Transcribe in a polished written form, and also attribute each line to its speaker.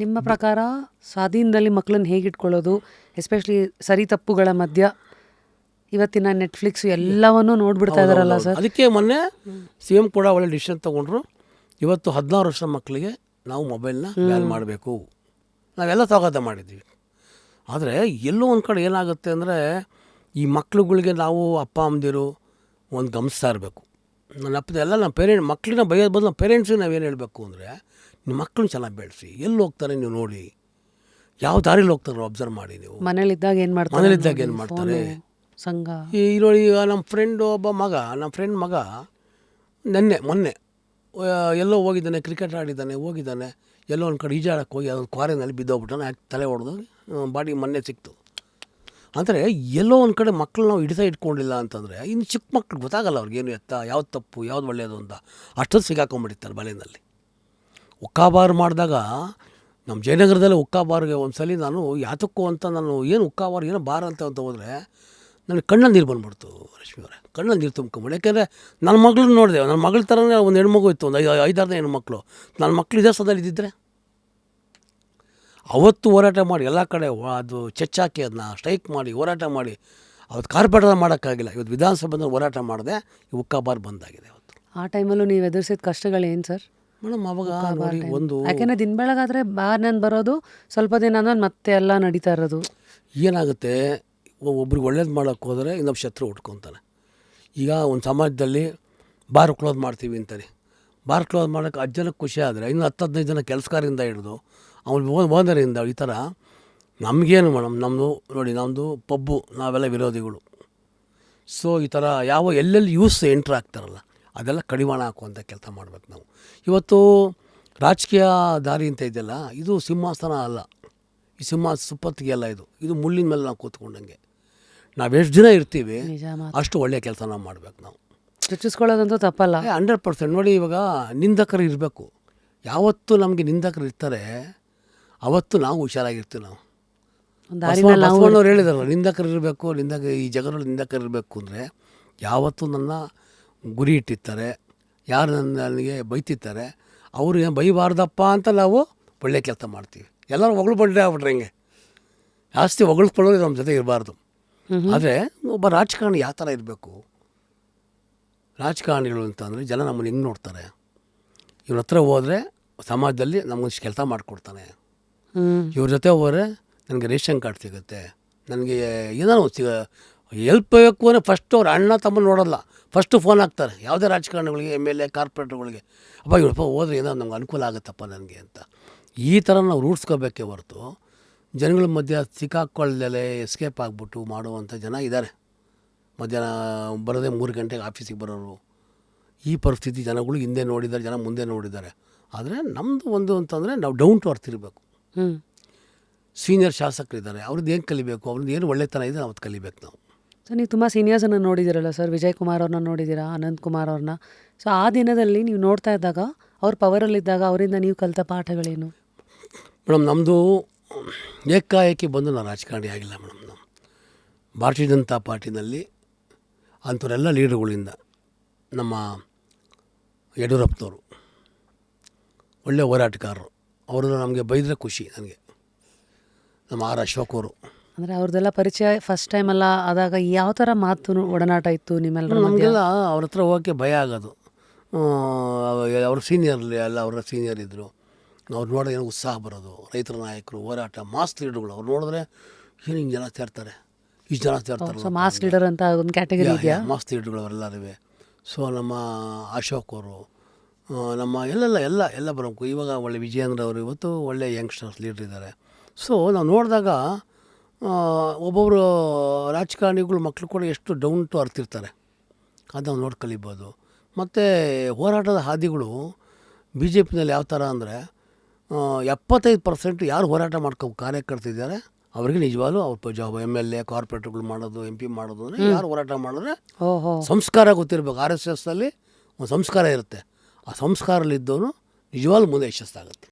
Speaker 1: ನಿಮ್ಮ ಪ್ರಕಾರ ಸ್ವಾಧೀನದಲ್ಲಿ ಮಕ್ಕಳನ್ನ ಹೇಗೆ ಇಟ್ಕೊಳ್ಳೋದು, ಎಸ್ಪೆಷಲಿ ಸರಿ ತಪ್ಪುಗಳ ಮಧ್ಯ ಇವತ್ತಿನ ನೆಟ್ಫ್ಲಿಕ್ಸ್ ಎಲ್ಲವನ್ನೂ ನೋಡ್ಬಿಡ್ತಾ ಇದಾರಲ್ಲ ಸರ್.
Speaker 2: ಅದಕ್ಕೆ ಮೊನ್ನೆ CM ಕೂಡ ಒಳ್ಳೆ ಡಿಸಿಷನ್ ತೊಗೊಂಡ್ರು. ಇವತ್ತು 16 ವರ್ಷದ ಮಕ್ಕಳಿಗೆ ನಾವು ಮೊಬೈಲ್ನ ಬ್ಯಾನ್ ಮಾಡಬೇಕು, ನಾವೆಲ್ಲ ಸ್ವಾಗತ ಮಾಡಿದ್ದೀವಿ. ಆದರೆ ಎಲ್ಲೋ ಒಂದು ಕಡೆ ಏನಾಗುತ್ತೆ ಅಂದರೆ ಈ ಮಕ್ಳುಗಳಿಗೆ ನಾವು ಅಪ್ಪ ಅಮ್ಮದಿರು ಒಂದು ಗಮನಿಸ್ತಾ ಇರಬೇಕು. ನನ್ನ ಅಪ್ಪದ ಎಲ್ಲ ನಮ್ಮ ಮಕ್ಕಳನ್ನ ಬೈಯೋದು ಬದಲು ನಮ್ಮ ಪೇರೆಂಟ್ಸಿಗೆ ನಾವೇನು ಹೇಳಬೇಕು ಅಂದರೆ, ನಿಮ್ಮ ಮಕ್ಕಳನ್ನ ಚೆನ್ನಾಗಿ ಬೆಳೆಸಿ, ಎಲ್ಲಿ ಹೋಗ್ತಾರೆ ನೀವು ನೋಡಿ, ಯಾವ ದಾರಿಲಿ ಹೋಗ್ತಾರೆ ಅಬ್ಸರ್ವ್ ಮಾಡಿ. ನೀವು
Speaker 1: ಮನೇಲಿದ್ದಾಗ ಏನು
Speaker 2: ಮಾಡ್ತಾರೆ
Speaker 1: ಸಂಘ
Speaker 2: ಈ ನೋಡಿ. ಈಗ ನಮ್ಮ ಫ್ರೆಂಡ್ ಮಗ ಮೊನ್ನೆ ಎಲ್ಲೋ ಹೋಗಿದ್ದಾನೆ, ಕ್ರಿಕೆಟ್ ಆಡಿದ್ದಾನೆ, ಹೋಗಿದ್ದಾನೆ ಎಲ್ಲೋ ಒಂದು ಕಡೆ ಈಜಾಡಕ್ಕೆ ಹೋಗಿ ಅದೊಂದು ಕ್ವಾರಿನಲ್ಲಿ ಬಿದ್ದೋಗ್ಬಿಟ್ಟಾನೆ, ತಲೆ ಹೊಡೆದು ಬಾಡಿ ಮೊನ್ನೆ ಸಿಕ್ತು. ಅಂದರೆ ಎಲ್ಲೋ ಒಂದು ಕಡೆ ಮಕ್ಕಳು ನಾವು ಇಟ್ಕೊಂಡಿಲ್ಲ ಅಂತಂದರೆ ಇನ್ನು ಚಿಕ್ಕ ಮಕ್ಳು ಗೊತ್ತಾಗಲ್ಲ ಅವ್ರಿಗೇನು ಯಾವ್ದು ತಪ್ಪು ಯಾವ್ದು ಒಳ್ಳೆಯದು ಅಂತ. ಅಷ್ಟೊಂದು ಸಿಗಾಕೊಂಡ್ಬಿಡ್ತಾರೆ ಬಲೆಯಲ್ಲಿ. ಉಕ್ಕಾಬಾರು ಮಾಡಿದಾಗ ನಮ್ಮ ಜಯನಗರದಲ್ಲಿ ಉಕ್ಕಾಬಾರ್ಗೆ ಒಂದು ಸಲ ನಾನು ಯಾತಕ್ಕೂ ಅಂತ ನಾನು ಏನು ಉಕ್ಕಾಬಾರು ಏನೋ ಬಾರ ಅಂತ ಹೋದರೆ ನನಗೆ ಕಣ್ಣಲ್ಲಿ ನೀರು ಬಂದುಬಿಡ್ತು ರಶ್ಮಿ ಅವರೇ, ಕಣ್ಣಲ್ಲಿ ನೀರು ತುಂಬ್ಕೊಂಬಿಡಿ. ಯಾಕೆಂದರೆ ನನ್ನ ಮಗಳನ್ನ ನೋಡಿದೆ, ನನ್ನ ಮಗಳ ಥರನೇ ಒಂದು ಹೆಣ್ಮಗು ಇತ್ತು, ಒಂದು 5-6 ಹೆಣ್ಮಕ್ಳು. ನನ್ನ ಮಕ್ಕಳು ಇದೇ ಸದಲ್ಲಿ ಇದ್ದಿದ್ದರೆ ಅವತ್ತು ಹೋರಾಟ ಮಾಡಿ ಎಲ್ಲ ಕಡೆ ಅದು ಚೆಚ್ಚಾಕಿ ಅದನ್ನ ಸ್ಟ್ರೈಕ್ ಮಾಡಿ ಹೋರಾಟ ಮಾಡಿ ಅವತ್ತು ಕಾರ್ಪೊರೇಟರ್ ಮಾಡೋಕ್ಕಾಗಿಲ್ಲ. ಇವತ್ತು ವಿಧಾನಸಭೆಯಲ್ಲಿ ಹೋರಾಟ ಮಾಡಿದೆ, ಈ ಉಕ್ಕಾಬಾರ್ ಬಂದಾಗಿದೆ. ಅವತ್ತು
Speaker 1: ಆ ಟೈಮಲ್ಲೂ ನೀವು ಎದುರಿಸಿದ ಕಷ್ಟಗಳೇನು ಸರ್?
Speaker 2: ಮೇಡಮ್ ಅವಾಗ ನೋಡಿ ಒಂದು
Speaker 1: ಯಾಕೆಂದರೆ ದಿನ ಬೆಳಗಾದರೆ ಬಾರ್ನಂದು ಬರೋದು, ಸ್ವಲ್ಪ ದಿನ ಅಂದ್ರೆ ಮತ್ತೆ ಎಲ್ಲ ನಡೀತಾ ಇರೋದು.
Speaker 2: ಏನಾಗುತ್ತೆ, ಒಬ್ರಿಗೆ ಒಳ್ಳೇದು ಮಾಡೋಕ್ಕೆ ಹೋದರೆ ಇನ್ನೊಬ್ಬ ಶತ್ರು ಉಟ್ಕೊತಾನೆ. ಈಗ ಒಂದು ಸಮಾಜದಲ್ಲಿ ಬಾರ್ ಕ್ಲೋಸ್ ಮಾಡ್ತೀವಿ ಅಂತಾರೆ. ಬಾರ್ ಕ್ಲೋಸ್ ಮಾಡೋಕ್ಕೆ 10 ಜನಕ್ಕೆ ಖುಷಿ ಆದರೆ ಇನ್ನು 10-15 ಜನ ಕೆಲಸಗಾರರಿಂದ ಹಿಡಿದು ಅವ್ನು ಓನರಿಂದ ಈ ಥರ ನಮಗೇನು ಮೇಡಮ್, ನಮ್ಮದು ಪಬ್ಬು, ನಾವೆಲ್ಲ ವಿರೋಧಿಗಳು. ಸೊ ಈ ಥರ ಎಲ್ಲೆಲ್ಲಿ ಯೂಸ್ ಎಂಟ್ರ್ ಆಗ್ತಾರಲ್ಲ ಅದೆಲ್ಲ ಕಡಿವಾಣ ಹಾಕುವಂಥ ಕೆಲಸ ಮಾಡ್ಬೇಕು ನಾವು. ಇವತ್ತು ರಾಜಕೀಯ ದಾರಿ ಅಂತ ಇದೆಯಲ್ಲ, ಇದು ಸಿಂಹಾಸನ ಅಲ್ಲ, ಈ ಸುಪ್ಪತ್ತಿಗೆ ಅಲ್ಲ, ಇದು ಮುಳ್ಳಿನ ಮೇಲೆ ನಾವು ಕೂತ್ಕೊಂಡಂಗೆ. ನಾವು ಎಷ್ಟು ದಿನ ಇರ್ತೀವಿ ಅಷ್ಟು ಒಳ್ಳೆಯ ಕೆಲಸ ನಾವು ಮಾಡ್ಬೇಕು. ನಾವು
Speaker 1: ಚುಚ್ಚಿಸ್ಕೊಳ್ಳೋದಂತೂ ತಪ್ಪಲ್ಲ.
Speaker 2: 100% ನೋಡಿ. ಇವಾಗ ನಿಂದಕರು ಇರಬೇಕು. ಯಾವತ್ತು ನಮಗೆ ನಿಂದಕರು ಇರ್ತಾರೆ ಅವತ್ತು ನಾವು ಹುಷಾರಾಗಿರ್ತೀವಿ. ನಾವು ಬಸವಣ್ಣವ್ರು ಹೇಳಿದಾರಲ್ಲ, ನಿಂದಕರು ಇರಬೇಕು, ಈ ಜಗದಲ್ಲಿ ನಿಂದಕರು ಇರಬೇಕು ಅಂದರೆ ಯಾವತ್ತೂ ನನ್ನ ಗುರಿ ಇಟ್ಟಿರ್ತಾರೆ, ಯಾರು ನನಗೆ ಬೈತಿರ್ತಾರೆ ಅವರು ಏನು ಬೈಬಾರ್ದಪ್ಪ ಅಂತ ನಾವು ಒಳ್ಳೆಯ ಕೆಲಸ ಮಾಡ್ತೀವಿ. ಎಲ್ಲರೂ ಹೊಗಳು ಬಂದರೆ ಆಗ್ಬಿಟ್ರೆ ಹೆಂಗೆ, ಜಾಸ್ತಿ ಹೊಗಳ್ಕೊಳ್ಳೋದು ನಮ್ಮ ಜೊತೆ ಇರಬಾರ್ದು. ಆದರೆ ಒಬ್ಬ ರಾಜಕಾರಣಿ ಯಾವ ಥರ ಇರಬೇಕು, ರಾಜಕಾರಣಿಗಳು ಅಂತಂದರೆ ಜನ ನಮ್ಮನ್ನು ಹೆಂಗೆ ನೋಡ್ತಾರೆ, ಇವ್ರ ಹತ್ರ ಹೋದರೆ ಸಮಾಜದಲ್ಲಿ ನಮಗೊಂದು ಕೆಲಸ ಮಾಡಿಕೊಡ್ತಾನೆ, ಇವ್ರ ಜೊತೆ ಹೋದರೆ ನನಗೆ ರೇಷನ್ ಕಾರ್ಡ್ ಸಿಗುತ್ತೆ, ನನಗೆ ಏನಾರು ಹೆಲ್ಪ್ ಬೇಕು ಅಂದರೆ ಫಸ್ಟು ಅವ್ರು ಅಣ್ಣ ತಮ್ಮ ನೋಡೋಲ್ಲ, ಫಸ್ಟು ಫೋನ್ ಹಾಕ್ತಾರೆ ಯಾವುದೇ ರಾಜಕಾರಣಿಗಳಿಗೆ, MLA ಕಾರ್ಪೊರೇಟ್ರುಗಳಿಗೆ. ಅಪ್ಪ ಇವರಪ್ಪ ಹೋದ್ರೆ ಏನೋ ನಮ್ಗೆ ಅನುಕೂಲ ಆಗುತ್ತಪ್ಪ ನನಗೆ ಅಂತ. ಈ ಥರ ನಾವು ರೂಢಿಸ್ಕೋಬೇಕೇ ಹೊರತು ಜನಗಳ ಮಧ್ಯೆ ಸಿಕ್ಕಾಕೊಳ್ಳದಲ್ಲೇ ಎಸ್ಕೇಪ್ ಆಗಿಬಿಟ್ಟು ಮಾಡುವಂಥ ಜನ ಇದ್ದಾರೆ. ಮಧ್ಯಾಹ್ನ ಬರೋದೇ 3 ಗಂಟೆಗೆ ಆಫೀಸಿಗೆ ಬರೋರು. ಈ ಪರಿಸ್ಥಿತಿ ಜನಗಳು ಹಿಂದೆ ನೋಡಿದ್ದಾರೆ, ಜನ ಮುಂದೆ ನೋಡಿದ್ದಾರೆ. ಆದರೆ ನಮ್ಮದು ಒಂದು ಅಂತಂದರೆ ನಾವು ಡೌನ್ ಟು ಅರ್ತ್ ಇರಬೇಕು. ಸೀನಿಯರ್ ಶಾಸಕರಿದ್ದಾರೆ, ಅವ್ರದ್ದು ಏನು ಕಲಿಬೇಕು, ಅವ್ರದ್ದು ಏನು ಒಳ್ಳೆತನ ಇದೆ ನಾವು ಕಲಿಬೇಕು ನಾವು.
Speaker 1: ಸೊ ನೀವು ತುಂಬ ಸೀನಿಯರ್ಸನ್ನು ನೋಡಿದ್ದೀರಲ್ಲ ಸರ್, ವಿಜಯ್ ಕುಮಾರ್ ಅವ್ರನ್ನ ನೋಡಿದ್ದೀರಾ, ಅನಂತ್ ಕುಮಾರ್ ಅವ್ರನ್ನ. ಸೊ ಆ ದಿನದಲ್ಲಿ ನೀವು ನೋಡ್ತಾ ಇದ್ದಾಗ, ಅವ್ರ ಪವರಲ್ಲಿದ್ದಾಗ ಅವರಿಂದ ನೀವು ಕಲಿತ ಪಾಠಗಳೇನು?
Speaker 2: ಮೇಡಮ್ ನಮ್ಮದು ಏಕಾಏಕಿ ಬಂದು ನಾವು ರಾಜಕಾರಣಿ ಆಗಿಲ್ಲ ಮೇಡಮ್. ನಾವು ಭಾರತೀಯ ಜನತಾ ಪಾರ್ಟಿನಲ್ಲಿ ಅಂಥವರೆಲ್ಲ ಲೀಡರ್ಗಳಿಂದ ನಮ್ಮ ಯಡಿಯೂರಪ್ಪನವರು ಒಳ್ಳೆಯ ಹೋರಾಟಗಾರರು, ಅವರು ನಮಗೆ ಬೈದರೆ ಖುಷಿ ನನಗೆ. ನಮ್ಮ R. ಅಶೋಕ್ ಅವರು,
Speaker 1: ಅಂದರೆ ಅವ್ರದ್ದೆಲ್ಲ ಪರಿಚಯ ಫಸ್ಟ್ ಟೈಮೆಲ್ಲ ಆದಾಗ ಯಾವ ಥರ ಮಾತು ಒಡನಾಟ ಇತ್ತು ನಿಮ್ಮೆಲ್ಲ?
Speaker 2: ನಮಗೆಲ್ಲ ಅವ್ರ ಹತ್ರ ಹೋಗೋಕ್ಕೆ ಭಯ ಆಗೋದು. ಅವ್ರ ಸೀನಿಯರ್ಲಿ ಎಲ್ಲ ಅವರ ಸೀನಿಯರ್ ಇದ್ದರು, ಅವ್ರು ನೋಡಿದ್ರೆ ಏನೋ ಉತ್ಸಾಹ ಬರೋದು. ರೈತರ ನಾಯಕರು, ಹೋರಾಟ, ಮಾಸ್ ಲೀಡರ್ಗಳು, ಅವ್ರು ನೋಡಿದ್ರೆ ಏನು ಹಿಂಗೆ ಜನ ಸೇರ್ತಾರೆ, ಇಷ್ಟು ಜನ ಸೇರ್ತಾರೆ.
Speaker 1: ಸೊ ಮಾಸ್ ಲೀಡರ್ ಅಂತ ಒಂದು ಕ್ಯಾಟಗರಿ ಇದೆಯಾ?
Speaker 2: ಮಾಸ್ ಲೀಡರ್ಗಳು ಅವರೆಲ್ಲರಿವೆ. ಸೊ ನಮ್ಮ ಅಶೋಕ್ ಅವರು, ನಮ್ಮ ಎಲ್ಲ ಬರಬೇಕು. ಇವಾಗ ಒಳ್ಳೆ ವಿಜಯೇಂದ್ರ ಅವರು ಇವತ್ತು ಒಳ್ಳೆ ಯಂಗ್ಸ್ಟರ್ಸ್ ಲೀಡರ್ ಇದ್ದಾರೆ. ಸೊ ನಾವು ನೋಡಿದಾಗ ಒಬ್ಬೊಬ್ಬರು ರಾಜಕಾರಣಿಗಳು ಮಕ್ಕಳು ಕೂಡ ಎಷ್ಟು ಡೌನ್ ಟು ಅರ್ತ್ ಇರ್ತಾರೆ, ಅದು ನಾವು ನೋಡಿ ಕಲಿಬೋದು. ಮತ್ತು ಹೋರಾಟದ ಹಾದಿಗಳು BJPನಲ್ಲಿ ಯಾವ ಥರ ಅಂದರೆ 75% ಯಾರು ಹೋರಾಟ ಕಾರ್ಯಕರ್ತಿದ್ದಾರೆ ಅವ್ರಿಗೆ ನಿಜವಾಗ್ಲೂ ಅವ್ರ ಜಾಬ್ MLA ಕಾರ್ಪೊರೇಟ್ರುಗಳು ಮಾಡೋದು, MP ಮಾಡೋದು ಅಂದರೆ ಯಾರು ಹೋರಾಟ ಮಾಡಿದ್ರೆ ಸಂಸ್ಕಾರ ಗೊತ್ತಿರಬೇಕು. RSSಲ್ಲಿ ಒಂದು ಸಂಸ್ಕಾರ ಇರುತ್ತೆ, ಆ ಸಂಸ್ಕಾರಲ್ಲಿದ್ದವನು ನಿಜವಾಗ್ಲೂ ಮುಂದೆ ಯಶಸ್ಸಾಗುತ್ತೆ.